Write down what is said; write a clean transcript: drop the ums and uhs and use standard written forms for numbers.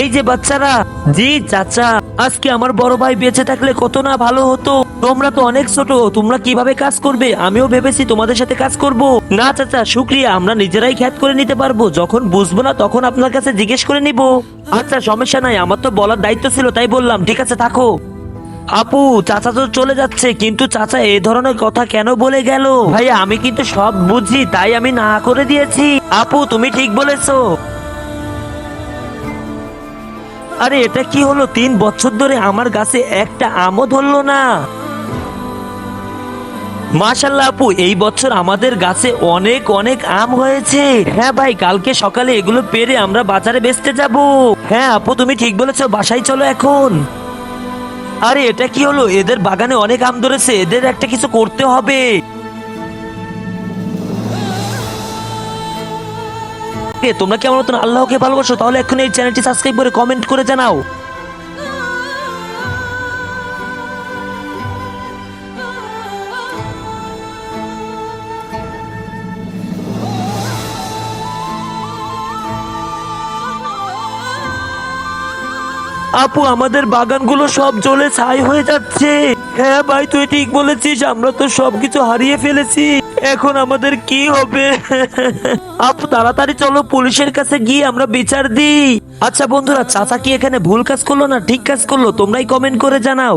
এই যে বাচ্চারা। জি চাচা, আজকে আমার বড় ভাই বেঁচে থাকলে কত না ভালো হতো। তোমরা তো অনেক ছোট, তোমরা কিভাবে কাজ করবে আমিও ভেবেছি তোমাদের সাথে কাজ করব। না চাচা শুক্রিয়া, আমরা নিজেরাই খ্যাত করে নিতে পারবো, যখন বুঝবো না তখন আপনার কাছে জিজ্ঞেস করে নিব। আচ্ছা সমস্যা নাই, আমার তো বলার দায়িত্ব ছিল তাই বললাম। ঠিক আছে থাকো। আপু চাচা তো চলে যাচ্ছে, কিন্তু চাচা এই ধরনের কথা কেন বলে গেল? ভাইয়া আমি কিন্তু সব বুঝি, তাই আমি না করে দিয়েছি। আপু তুমি ঠিক বলেছো। আরে এটা কি হলো, 3 বছর ধরে আমার গাছে একটা আমও ধরলো না। মাশাল্লাহ আপু, এই বছর আমাদের গাছে অনেক অনেক আম হয়েছে। হ্যাঁ ভাই, কালকে সকালে এগুলো পেরে আমরা বাজারে বেচতে যাব। হ্যাঁ আপু তুমি ঠিক বলেছো, বাসায় চলো এখন। আরে এটা কি হলো, এদের বাগানে অনেক আম ধরেছে, এদের একটা কিছু করতে হবে। তোমরা কি আমার মতন আল্লাহকে ভালোবাসো? তাহলে এখন এই চ্যানেলটি সাবস্ক্রাইব করে কমেন্ট করে জানাও। আপু আমাদের বাগানগুলো সব জ্বলে ছাই হয়ে যাচ্ছে। হ্যাঁ ভাই তুই ঠিক বলেছিস, আমরা তো সবকিছু হারিয়ে ফেলেছি। এখন আমাদের কি হবে? আপু তাড়াতাড়ি চলো, পুলিশের কাছে গিয়ে আমরা বিচার দিই। আচ্ছা বন্ধুরা, চাচা কি এখানে ভুল কাজ করলো না ঠিক কাজ করলো, তোমরাই কমেন্ট করে জানাও।